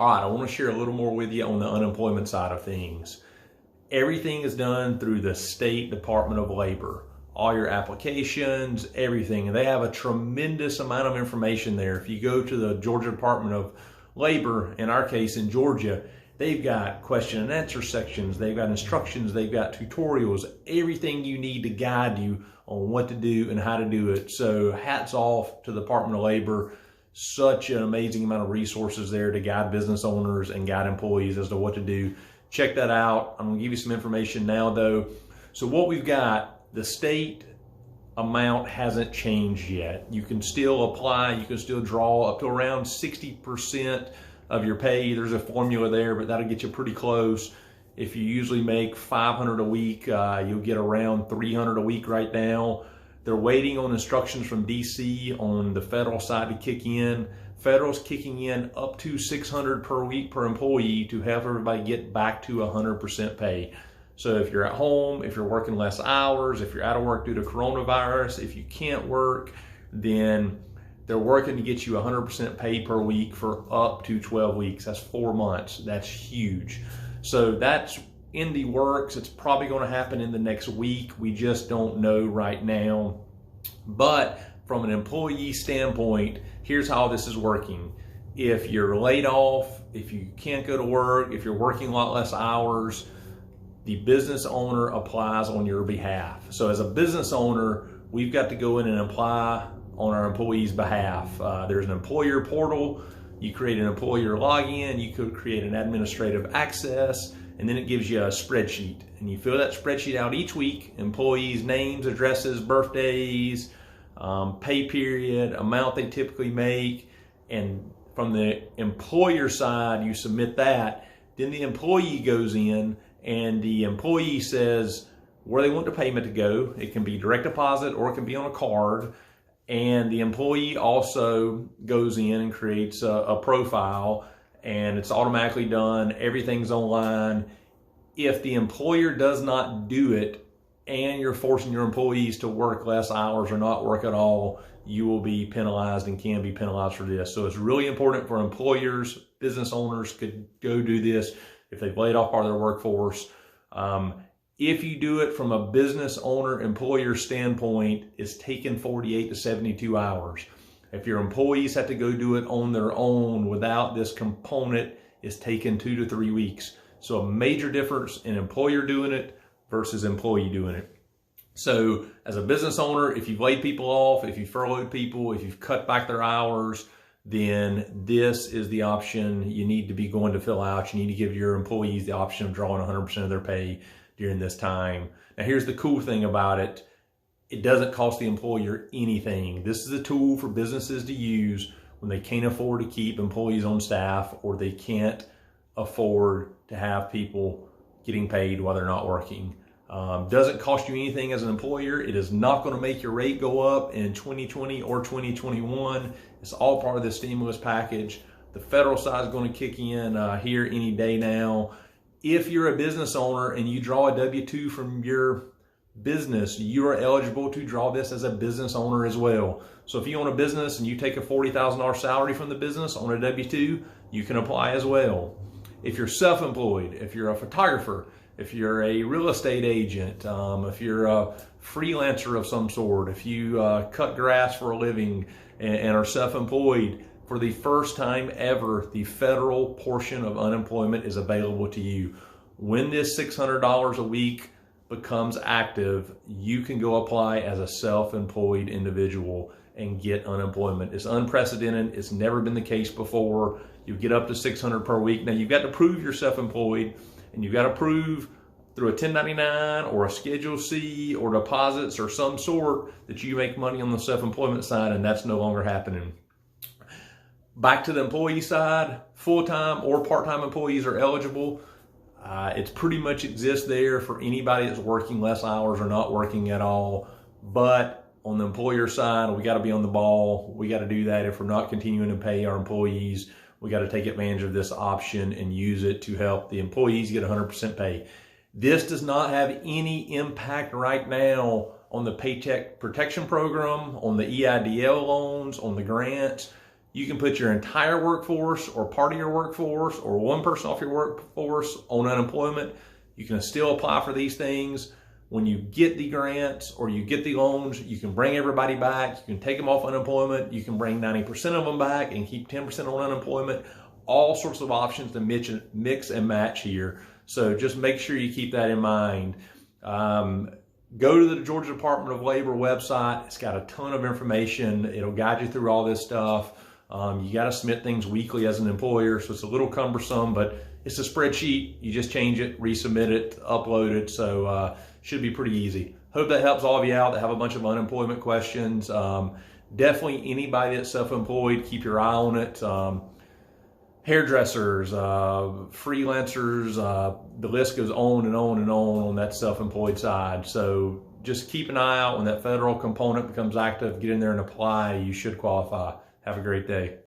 All right, I want to share a little more with you on the unemployment side of things. Everything is done through the State Department of Labor. All your applications, everything. And they have a tremendous amount of information there. If you go to the Georgia Department of Labor, in our case in Georgia, they've got question and answer sections, they've got instructions, they've got tutorials, everything you need to guide you on what to do and how to do it. So hats off to the Department of Labor. Such an amazing amount of resources there to guide business owners and guide employees as to what to do. Check that out. I'm gonna give you some information now though. So what we've got, the state amount hasn't changed yet. You can still apply, you can still draw up to around 60% of your pay. There's a formula there, but that'll get you pretty close. If you usually make $500 a week, you'll get around $300 a week right now. They're waiting on instructions from DC on the federal side to kick in. Federal's kicking in up to $600 per week per employee to help everybody get back to 100% pay. So if you're at home, if you're working less hours, if you're out of work due to coronavirus, if you can't work, then they're working to get you 100% pay per week for up to 12 weeks. That's 4 months. That's huge. So that's in the works. It's probably going to happen in the next week. We just don't know right now. But from an employee standpoint, here's how this is working. If you're laid off, if you can't go to work, if you're working a lot less hours, the business owner applies on your behalf. So as a business owner, we've got to go in and apply on our employees' behalf. There's an employer portal. You create an employer login. You could create an administrative access, and then it gives you a spreadsheet. And you fill that spreadsheet out each week, employees' names, addresses, birthdays, pay period, amount they typically make. And from the employer side, you submit that. Then the employee goes in and the employee says where they want the payment to go. It can be direct deposit or it can be on a card. And the employee also goes in and creates a profile, and it's automatically done. Everything's online. If the employer does not do it and you're forcing your employees to work less hours or not work at all, you will be penalized and can be penalized for this. So it's really important for employers, business owners could go do this if they've laid off part of their workforce. If you do it from a business owner employer standpoint, it's taken 48 to 72 hours. If your employees have to go do it on their own without this component, it's taken 2 to 3 weeks. So a major difference in employer doing it versus employee doing it. So as a business owner, if you've laid people off, if you furloughed people, if you've cut back their hours, then this is the option you need to be going to fill out. You need to give your employees the option of drawing 100% of their pay during this time. Now here's the cool thing about it. It doesn't cost the employer anything. This is a tool for businesses to use when they can't afford to keep employees on staff or they can't afford to have people getting paid while they're not working. Doesn't cost you anything as an employer. It is not going to make your rate go up in 2020 or 2021. It's all part of the stimulus package. The federal side is going to kick in here any day now. If you're a business owner and you draw a W-2 from your business, you are eligible to draw this as a business owner as well. So if you own a business and you take a $40,000 salary from the business on a W-2, you can apply as well. If you're self-employed, if you're a photographer, if you're a real estate agent, if you're a freelancer of some sort, if you cut grass for a living and are self-employed, for the first time ever, the federal portion of unemployment is available to you. When this $600 a week becomes active, you can go apply as a self-employed individual and get unemployment. It's unprecedented. It's never been the case before. You get up to $600 per week. Now you've got to prove you're self-employed, and you've got to prove through a 1099 or a Schedule C or deposits or some sort that you make money on the self-employment side, and that's no longer happening. Back to the employee side, full-time or part-time employees are eligible. It's pretty much exists there for anybody that's working less hours or not working at all. But on the employer side, we got to be on the ball. We got to do that. If we're not continuing to pay our employees, we got to take advantage of this option and use it to help the employees get 100% pay. This does not have any impact right now on the Paycheck Protection Program, on the EIDL loans, on the grants. You can put your entire workforce or part of your workforce or one person off your workforce on unemployment. You can still apply for these things. When you get the grants or you get the loans, you can bring everybody back. You can take them off unemployment. You can bring 90% of them back and keep 10% on unemployment. All sorts of options to mix and match here. So just make sure you keep that in mind. Go to the Georgia Department of Labor website. It's got a ton of information. It'll guide you through all this stuff. You got to submit things weekly as an employer, so it's a little cumbersome, but it's a spreadsheet. You just change it, resubmit it, upload it, so should be pretty easy. Hope that helps all of you out that have a bunch of unemployment questions. Definitely anybody that's self-employed, keep your eye on it. Hairdressers, freelancers, the list goes on and on and on that self-employed side. So just keep an eye out when that federal component becomes active. Get in there and apply. You should qualify. Have a great day.